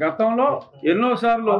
గతంలో ఎన్నోసార్లు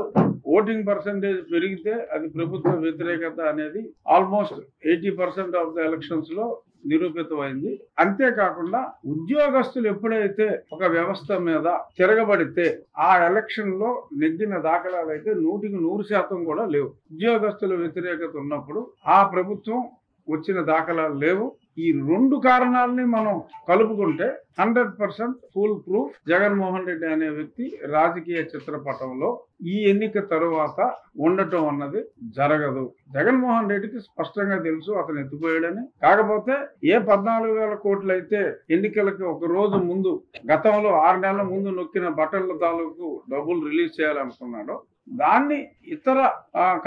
voting percentage పెరిగితే అది ప్రభుత్వ వ్యతిరేకత అనేది ఆల్మోస్ట్ 80% ఆఫ్ ద ఎలక్షన్స్ లో నిరూపితమైంది. అంతేకాకుండా ఉద్యోగస్తులు ఎప్పుడైతే ఒక వ్యవస్థ మీద తిరగబడితే ఆ ఎలక్షన్ లో నెగ్గిన దాఖలాలు అయితే 100% కూడా లేవు. ఉద్యోగస్తుల వ్యతిరేకత ఉన్నప్పుడు ఆ ప్రభుత్వం వచ్చిన దాఖలాలు లేవు. ఈ రెండు కారణాలని మనం కలుపుకుంటే 100% ఫుల్ ప్రూఫ్ జగన్మోహన్ రెడ్డి అనే వ్యక్తి రాజకీయ చిత్రపటంలో ఈ ఎన్నిక తరువాత ఉండటం అన్నది జరగదు. జగన్మోహన్ రెడ్డికి స్పష్టంగా తెలుసు అతను ఎత్తిపోయాడని. కాకపోతే ఏ 14,000 కోట్లు అయితే ఎన్నికలకి ఒక రోజు ముందు గతంలో 6 నెలల ముందు నొక్కిన బటన్ల తాలూకు డబ్బులు రిలీజ్ చేయాలనుకున్నాడో దాన్ని ఇతర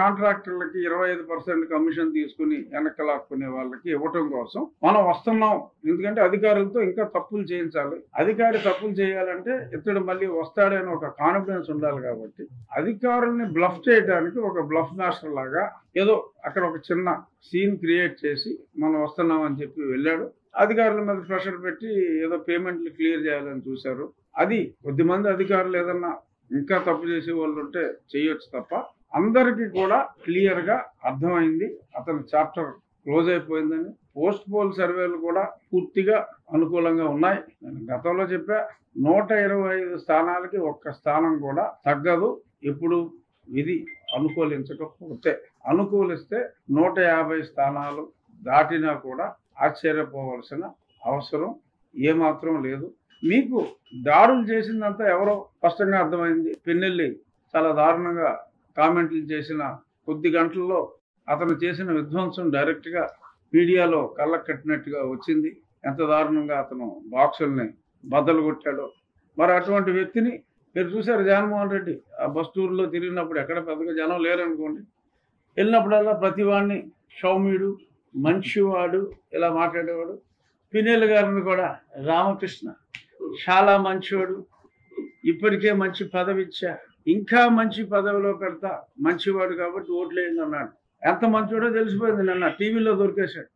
కాంట్రాక్టర్లకి 25% కమిషన్ తీసుకుని వెనకలాక్కునే వాళ్ళకి ఇవ్వటం కోసం మనం వస్తున్నాం. ఎందుకంటే అధికారులతో ఇంకా తప్పులు చేయించాలి. అధికారి తప్పులు చేయాలంటే ఇతడు మళ్ళీ వస్తాడని ఒక కాన్ఫిడెన్స్ ఉండాలి. కాబట్టి అధికారుల్ని బ్లఫ్ చేయడానికి ఒక బ్లఫ్ మాస్టర్ లాగా ఏదో అక్కడ ఒక చిన్న సీన్ క్రియేట్ చేసి మనం వస్తున్నాం అని చెప్పి వెళ్ళాడు. అధికారుల మీద ప్రెషర్ పెట్టి ఏదో పేమెంట్లు క్లియర్ చేయాలని చూశారు. అది కొద్దిమంది అధికారులు ఏదన్నా ఇంకా తప్పు చేసే వాళ్ళు ఉంటే చేయొచ్చు తప్ప అందరికీ కూడా క్లియర్ గా అర్థమైంది అతని చాప్టర్ క్లోజ్ అయిపోయిందని. పోస్ట్ పోల్ సర్వేలు కూడా పూర్తిగా అనుకూలంగా ఉన్నాయి. నేను గతంలో చెప్పా 125 స్థానాలకి ఒక్క స్థానం కూడా తగ్గదు. ఎప్పుడు విధి అనుకూలించకపోతే. అనుకూలిస్తే 150 స్థానాలు దాటినా కూడా ఆశ్చర్యపోవలసిన అవసరం ఏమాత్రం లేదు. మీకు దాడులు చేసిందంతా ఎవరో స్పష్టంగా అర్థమైంది. పిన్నెల్లి చాలా దారుణంగా కామెంట్లు చేసిన కొద్ది గంటల్లో అతను చేసిన విధ్వంసం డైరెక్ట్ గా మీడియాలో కళ్ళకు కట్టినట్టుగా వచ్చింది. ఎంత దారుణంగా అతను బాక్సుల్ని బద్దలు కొట్టాడో. మరి అటువంటి వ్యక్తిని మీరు చూశారు. జగన్మోహన్ రెడ్డి ఆ బస్ టూర్లో తిరిగినప్పుడు ఎక్కడ పెద్దగా జనం లేరనుకోండి, వెళ్ళినప్పుడల్లా ప్రతి వాడిని సౌమ్యుడు, మంచివాడు ఇలా మాట్లాడేవాడు. పిన్నెల్లి గారిని కూడా రామకృష్ణ చాలా మంచివాడు, ఇప్పటికే మంచి పదవి ఇచ్చా, ఇంకా మంచి పదవిలో పెడతా, మంచివాడు కాబట్టి ఓట్లేయండి అన్నాడు. ఎంత మంచివాడో తెలిసిపోయింది. నిన్న టీవీలో దొరికేశాడు.